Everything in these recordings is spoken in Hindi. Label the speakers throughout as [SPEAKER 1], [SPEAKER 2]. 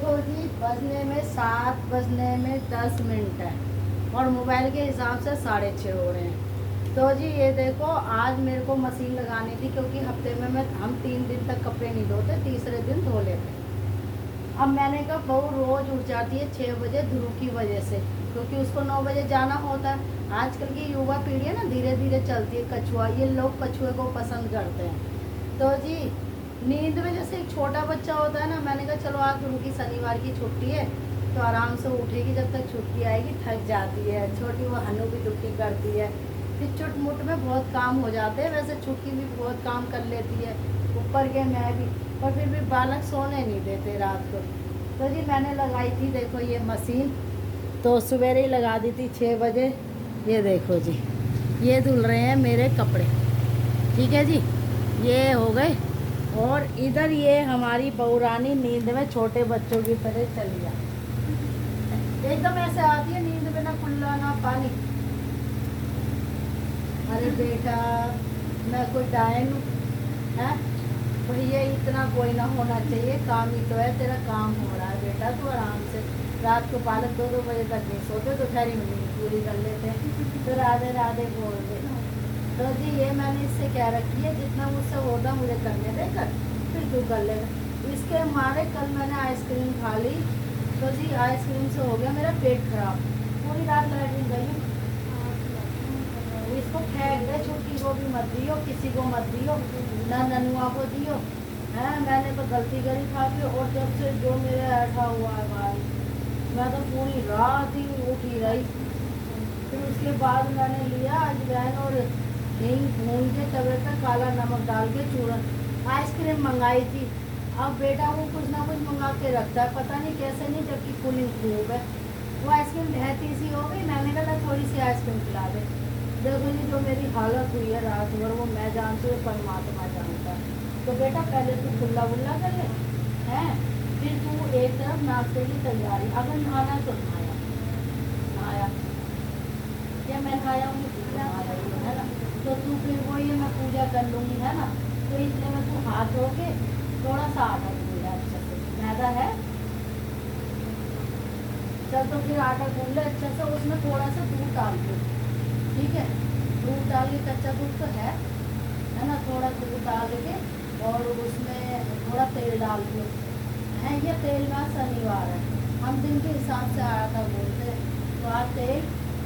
[SPEAKER 1] देखो जी, बजने में 7 बजने में 10 मिनट है और मोबाइल के हिसाब से 6:30 हो रहे हैं। तो जी ये देखो, आज मेरे को मशीन लगानी थी क्योंकि हफ्ते में हम 3 दिन तक कपड़े नहीं धोते, तीसरे दिन धो लेते। अब मैंने कहा बहू रोज़ उठ जाती है 6 बजे ध्रुव की वजह से, क्योंकि उसको 9 बजे जाना होता है। आजकल की युवा पीढ़ी है ना, धीरे धीरे चलती है कछुआ, ये लोग कछुए को पसंद करते हैं। तो जी नींद में जैसे एक छोटा बच्चा होता है ना, मैंने कहा चलो आज ध्रुव की शनिवार की छुट्टी है तो आराम से उठेगी, जब तक छुट्टी आएगी थक जाती है। छोटी वो हनु भी दुखी करती है, फिर चुटमुट में बहुत काम हो जाते हैं। वैसे छुट्टी भी बहुत काम कर लेती है, ऊपर के मैं भी, पर फिर भी बालक सोने नहीं देते रात को। तो जी मैंने लगाई थी देखो ये मशीन, तो सवेरे ही लगा दी थी 6 बजे। ये देखो जी, ये धुल रहे हैं मेरे कपड़े, ठीक है जी, ये हो गए। और इधर ये हमारी बहुरानी नींद में छोटे बच्चों की तरह चली जाती, एकदम ऐसे आती है नींद में, ना कुल्ला ना पानी। अरे बेटा, मैं कोई डायन हूँ है? भैया इतना कोई ना होना चाहिए, काम ही तो है, तेरा काम हो रहा है बेटा, तू आराम से। रात को पालक 2-2 बजे तक नहीं सोते तो ठहरी में नींद पूरी कर लेते हैं, तो राधे राधे बोल दे। तो जी ये मैंने इससे क्या रखी है, जितना मुझसे होगा मुझे करने देकर फिर तू कर लेगा। इसके मारे कल मैंने आइसक्रीम खा ली, तो जी आइसक्रीम से हो गया मेरा पेट खराब, पूरी रात लैट्रिन गई हूँ। इसको फेंक दे, छुट्टी को भी मत दियो, किसी को मत दियो, ना ननुआ को दियो है। मैंने तो गलती करी खा के, और जब से जो मेरे ऐसा हुआ है भाई, मैं तो पूरी रात ही उठी रही। फिर उसके बाद मैंने लिया अजवाइन और हींग भून के तवे पर काला नमक डाल के चूरन, आइसक्रीम मंगाई थी। अब बेटा वो कुछ ना कुछ मंगा के रखता है, पता नहीं कैसे नहीं, जबकि कूलिंग खूब है। वो आइसक्रीम बहती सी हो गई, मैंने कहा थोड़ी सी आइसक्रीम खिला दे। देखो जी जो मेरी हालत हुई है रात भर, वो मैं जानती हूँ, परमात्मा जानता है। तो बेटा पहले तू खुल्ला बुल्ला कर ले हैं, फिर तू एक तरफ नाश्ते की तैयारी, अगर नहाना है तो नहाया नहाया, क्या मैं नहाया हूँ है ना, तो तू फिर वो ये मैं पूजा कर लूँगी है ना, तो इसलिए मैं तू हाथ धो के थोड़ा सा आटा गूंद ले अच्छे से, मैदा है चल, तो फिर आटा गूंद ले अच्छे से, उसमें थोड़ा सा दूध डाल दो, ठीक है, दूध डाल के, कच्चा दूध तो है ना, थोड़ा दूध डाल के और उसमें थोड़ा तेल डाल दो है। ये तेल में शनिवार है, हम दिन के हिसाब से आटा बोलते हैं, तो आप तेल,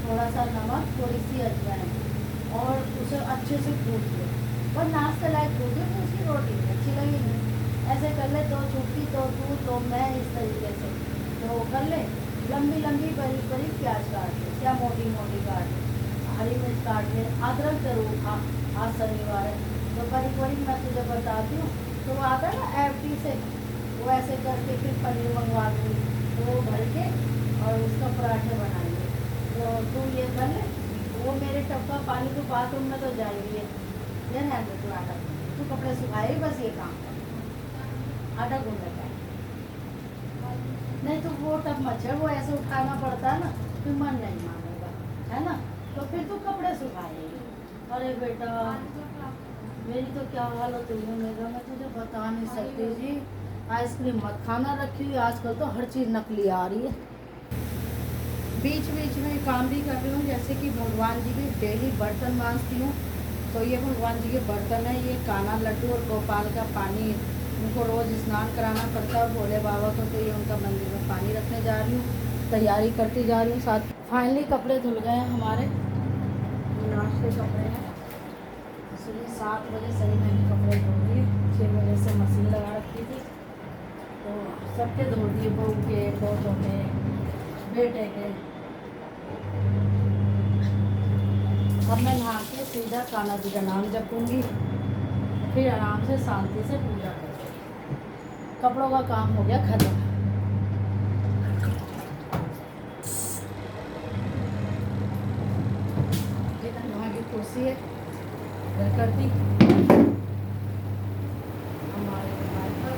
[SPEAKER 1] थोड़ा सा नमक, थोड़ी सी अजवाइन, और उसे अच्छे से कूट लो, और नाश्ते लायक कूटो तो उसकी रोटी अच्छी लगेगी। ऐसे कर ले, तो छुट्टी तो तू तो मैं, इस तरीके से तो कर ले। लंबी लंबी बड़ी बड़ी प्याज काट ले, क्या मोटी मोटी काट ले, हरी मिर्च काट ले, अदरक जरूर खा, आज शनिवार है तो बारीक बारीक मैं तुझे बताती हूँ। तो वो आता है ना एफडी से, वो ऐसे करके फिर पनीर मंगवा दूँगी, तो वो भर के और उसका पराठे बनाएंगे। तो तू ये कर ले, वो मेरे टब का पानी तो बाथरूम में तो जाएगी है, ये ना तू आटा, तू कपड़े सुखाएगी, बस ये काम कर, आटा गूंद लेता है। नहीं तो वो टब मच्छर, वो ऐसे उठाना पड़ता है ना, फिर मन नहीं मानेगा है ना, तो फिर तू कपड़े सुखाएगी। अरे बेटा मेरी तो क्या हालत हुई है, मेरा मैं तुझे बता नहीं सकती जी। आइसक्रीम मत खाना रखी हुई, आजकल तो हर चीज़ नकली आ रही है। बीच बीच में काम भी कर रही हूँ, जैसे कि भगवान जी के डेली बर्तन मांजती हूँ, तो ये भगवान जी के बर्तन है, ये काना लड्डू और गोपाल का पानी, उनको रोज़ स्नान कराना पड़ता है, भोले बाबा को, तो ये उनका मंदिर में पानी रखने जा रही हूँ, तैयारी करती जा रही हूँ। साथ फाइनली कपड़े धुल गए हैं हमारे, नाश्ते कपड़े हैं, सुबह 7 बजे सही मैंने कपड़े धो दिए, 6 बजे से मशीन लगा रखी थी, तो सबके धो दिए, बहू के, पोतों के, बेटे के। अब मैं नहा के सीधा कान्हा जी का नाम जपूंगी, फिर आराम से शांति से पूजा करूँगी। कपड़ों का काम हो गया खत्म। वहाँ की कुर्सी है घर कर दी हमारे मोबाइल पर।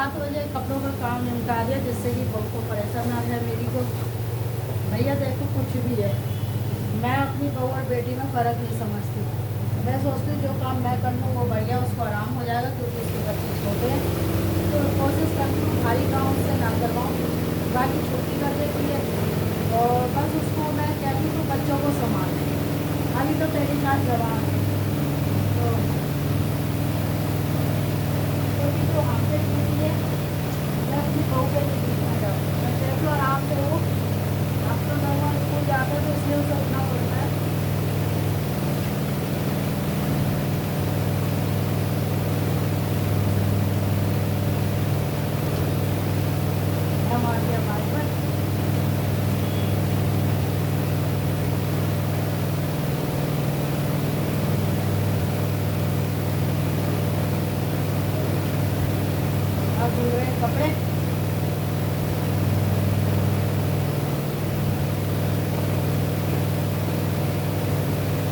[SPEAKER 1] 7 बजे कपड़ों का काम निपटा दिया, जिससे कि बहू को परेशान ना रहे मेरी को। भैया देखो कुछ भी है, मैं अपनी बहू और बेटी में फ़र्क नहीं समझती। मैं सोचती हूँ जो काम मैं कर लूँ वो बढ़िया, उसको आराम हो जाएगा, क्योंकि उसके बच्चे छोटे हैं। तो कोशिश करती हूँ भारी काम उससे ना करवाऊँ, बाकी छुट्टी कर देती है और बस उसको मैं कहती हूँ बच्चों को संभाल। अभी तो पहली क्लास जवान है, तो क्योंकि जो हमसे ड्यूटी है मैं अपनी बहू पे ड्यूटी कर रहा हूँ। मैं देख लो आराम से हो, अब तो नॉर्मल स्कूल जाते हैं तो इसलिए उसे उठना पड़ता है। हम आ गया बाइक पर। अब धुल रहे हैं कपड़े।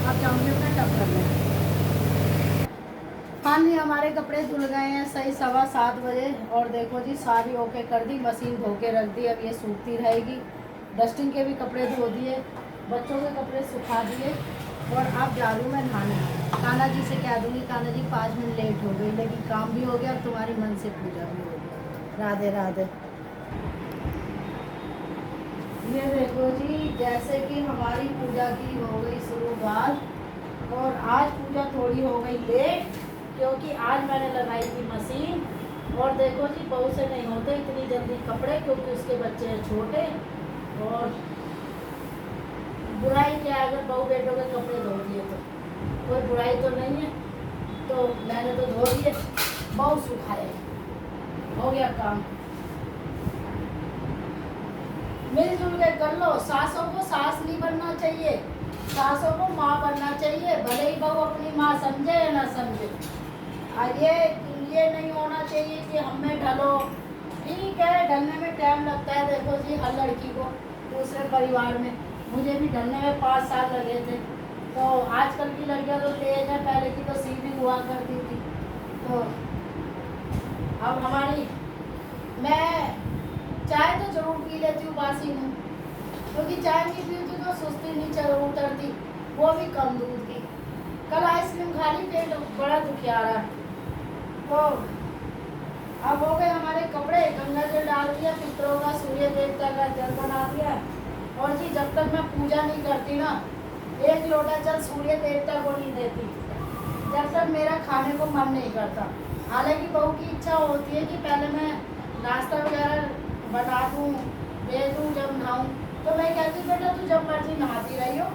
[SPEAKER 1] अब जाऊँगी अपना टब कर लें। हाँ जी, हमारे कपड़े धुल गए हैं सही 7:15 बजे, और देखो जी सारी ओके कर दी, मशीन धो के रख दी, अब ये सूखती रहेगी। डस्टिंग के भी कपड़े धो दिए, बच्चों के कपड़े सुखा दिए, और अब जा रही हूँ मैं नहाने। कान्हा जी से कह दूँगी कान्हा जी 5 मिनट लेट हो गई, लेकिन काम भी हो गया और तुम्हारी मन से पूजा भी हो गई। राधे राधे। ये देखो जी, जैसे कि हमारी पूजा की हो गई शुरुआत, और आज पूजा थोड़ी हो गई लेट, क्योंकि आज मैंने लगाई थी मशीन। और देखो जी बहू से नहीं होते इतनी जल्दी कपड़े, क्योंकि उसके बच्चे हैं छोटे। और बुराई क्या है, अगर बहू बेटों के कपड़े धो दिए तो कोई बुराई तो नहीं है, तो मैंने तो धो दिए, बहू सुखाए, हो गया काम। मिलजुल के कर लो, सासों को सास नहीं बनना चाहिए, सासों को माँ बनना चाहिए, भले ही बहू अपनी माँ समझे या ना समझे। ये नहीं होना चाहिए कि हमें ढलो। ठीक है, ढलने में टाइम लगता है। देखो जी हर लड़की को दूसरे परिवार में, मुझे भी ढलने में 5 साल लगे थे। तो आजकल की लड़कियां तो तेज है, पहले की तो सीधी हुआ करती थी। तो अब हमारी, मैं चाय तो जरूर पी लेती हूँ बासी में, क्योंकि चाय नहीं पीती तो सुस्ती नहीं चल उतरती, वो भी कम दूध की। कल आइसक्रीम खा ली, पेट बड़ा दुखिया रहा है। तो अब हो गए हमारे कपड़े, गंगा जल डाल दिया, पितरों का सूर्य देवता का जल बना दिया। और जी जब तक मैं पूजा नहीं करती ना, 1 लोटा जल सूर्य देवता को नहीं देती, जब तक मेरा खाने को मन नहीं करता। हालांकि बहू की इच्छा होती है कि पहले मैं नाश्ता वगैरह बना दूँ, दे दूँ जब नहाऊँ, तो मैं कहती हूँ बेटा तू जब मर्जी नहाती रही हो,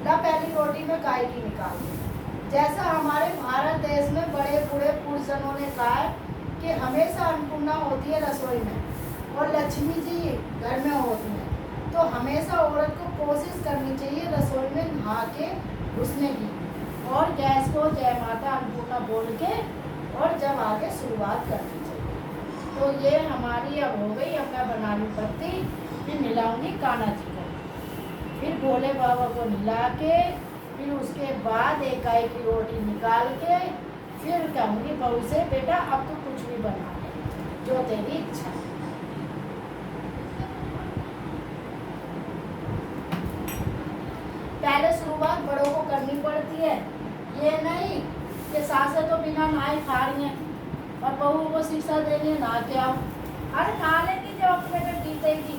[SPEAKER 1] ना पहली रोटी में काय की निकाल दी। जैसा हमारे भारत देश में बड़े बूढ़े पुरुषजनों ने कहा है कि हमेशा अन्नपूर्णा होती है रसोई में, और लक्ष्मी जी घर में होती हैं, तो हमेशा औरत को कोशिश करनी चाहिए रसोई में नहा के घुसने की, और गैस को जय माता अन्नपूर्णा बोल के, और जब आगे शुरुआत करनी चाहिए। तो ये हमारी अब हो गई। अब मैं बना लूँ पत्ती, फिर मिलाऊंगी कान्हा जी को, फिर भोले बाबा को मिला के, फिर उसके बाद 1 गाय की रोटी निकाल के, फिर कहूँगी बहू से बेटा अब तो कुछ भी बना ले, जो तेरी इच्छा। पहले शुरुआत बड़ों को करनी पड़ती है, ये नहीं कि सासें तो बिना नहाए खा रही हैं और बहू को शिक्षा देनी है नहा के आओ। अरे नहा लेंगी जब अपने पे जीतेगी,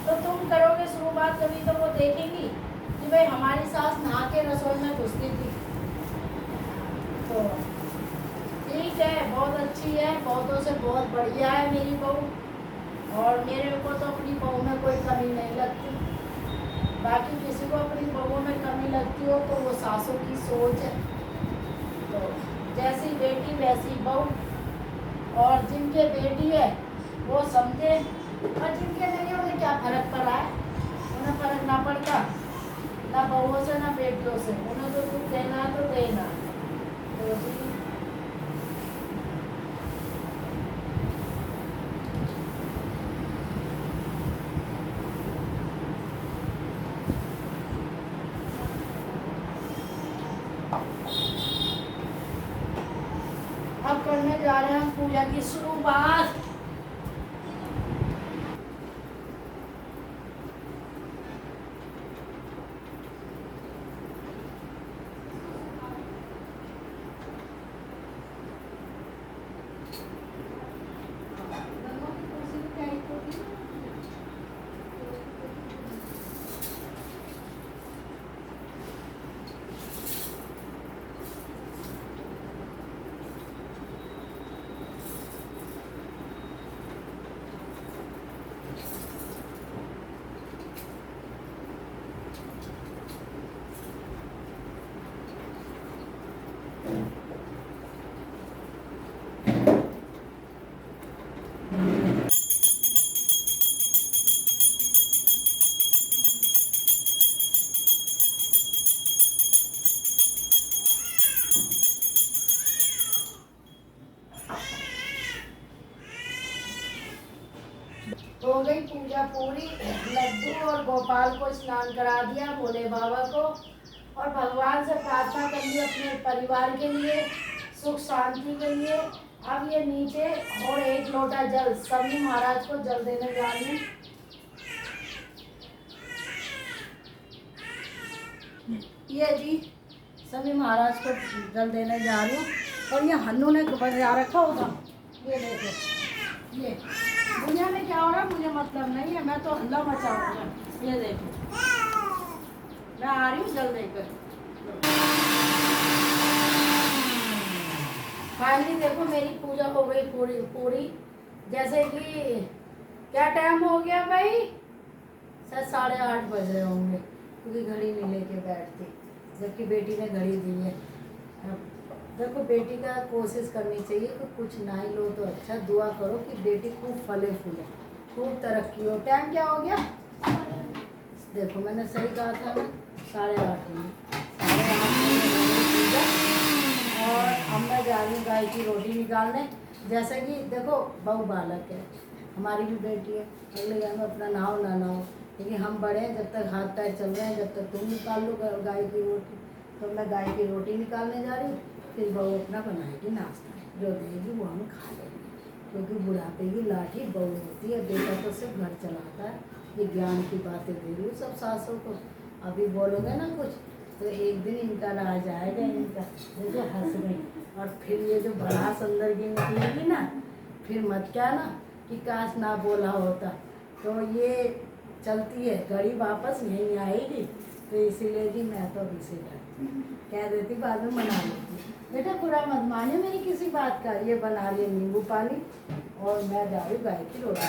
[SPEAKER 1] तो तुम करोगे शुरुआत, कभी तो वो देखेंगी कि भाई हमारी सास नहा के रसोई में घुसती थी। तो ठीक है, बहुत अच्छी है, बहुतों से बहुत बढ़िया है मेरी बहू, और मेरे को तो अपनी बहू में कोई कमी नहीं लगती। बाकी किसी को अपनी बहू में कमी लगती हो तो वो सासों की सोच है। तो जैसी बेटी वैसी बहू, और जिनके बेटी है वो समझे, और जिनके नहीं है उन्हें क्या फर्क पड़ रहा है, उन्हें फर्क ना पड़ता, ना बहुओं से ना बेटियों से, उन्हें तो कुछ देना है तो देना। तो जी अब करने जा रहे हैं पूजा की शुरुआत। हो गई पूजा पूरी। लड्डू और गोपाल को स्नान करा दिया, भोले बाबा को, और भगवान से प्रार्थना कर ली अपने परिवार के लिए, सुख शांति के लिए। अब ये नीचे और 1 लोटा जल शनि महाराज को जल देने जा रही हूँ। ये जी शनि महाराज को जल देने जा रही हूँ। और ये हन्नू ने बजा रखा होगा, ये देखो, ये दुनिया में क्या हो रहा है मुझे मतलब नहीं है, मैं तो हल्ला मचाऊंगा। ये देखो मैं आ रही हूँ जल देकर। फाइनली देखो मेरी पूजा हो गई पूरी पूरी। जैसे कि क्या टाइम हो गया भाई, शायद 8:30 बज रहे होंगे, क्योंकि घड़ी नहीं लेके बैठती, जबकि बेटी ने घड़ी दी है। अब देखो बेटी का कोशिश करनी चाहिए कि कुछ ना ही लो तो अच्छा, दुआ करो कि बेटी खूब फले फूले, खूब तरक्की हो। टाइम क्या हो गया, देखो मैंने सही कहा था ना, 8:30 में। 8:30 पूजा। और अब मैं जा रही हूँ गाय की रोटी निकालने। जैसे कि देखो बहू बालक है, हमारी भी बेटी है, अगले घर में अपना नाव ना ना हो, लेकिन हम बड़े हैं, जब तक हाथ पैर चल रहे हैं, जब तक तुम निकाल लो गाय की रोटी। तो मैं गाय की रोटी निकालने जा रही हूँ, फिर बहू अपना बनाएगी नाश्ता, जो देगी वो हम खा लेंगे, क्योंकि बुढ़ापे की लाठी बहू होती है, बेटा तो सिर्फ घर चलाता है। ये ज्ञान की बातें दे रही हूँ सब सासों को। अभी बोलोगे ना कुछ तो एक दिन इनका राज आएगा, इनका देखो हंस गई। और फिर ये जो भड़ास अंदर की निकलेगी ना, फिर मत क्या ना कि काश ना बोला होता। तो ये चलती है घड़ी, वापस यहीं आएगी, तो इसीलिए भी मैं तो अभी से कह देती, बाद में मना लेती। बेटा बुरा मत मानिए मेरी किसी बात का। ये बना लिए नींबू पानी और मैं जा रही हूँ गाय की रोटी।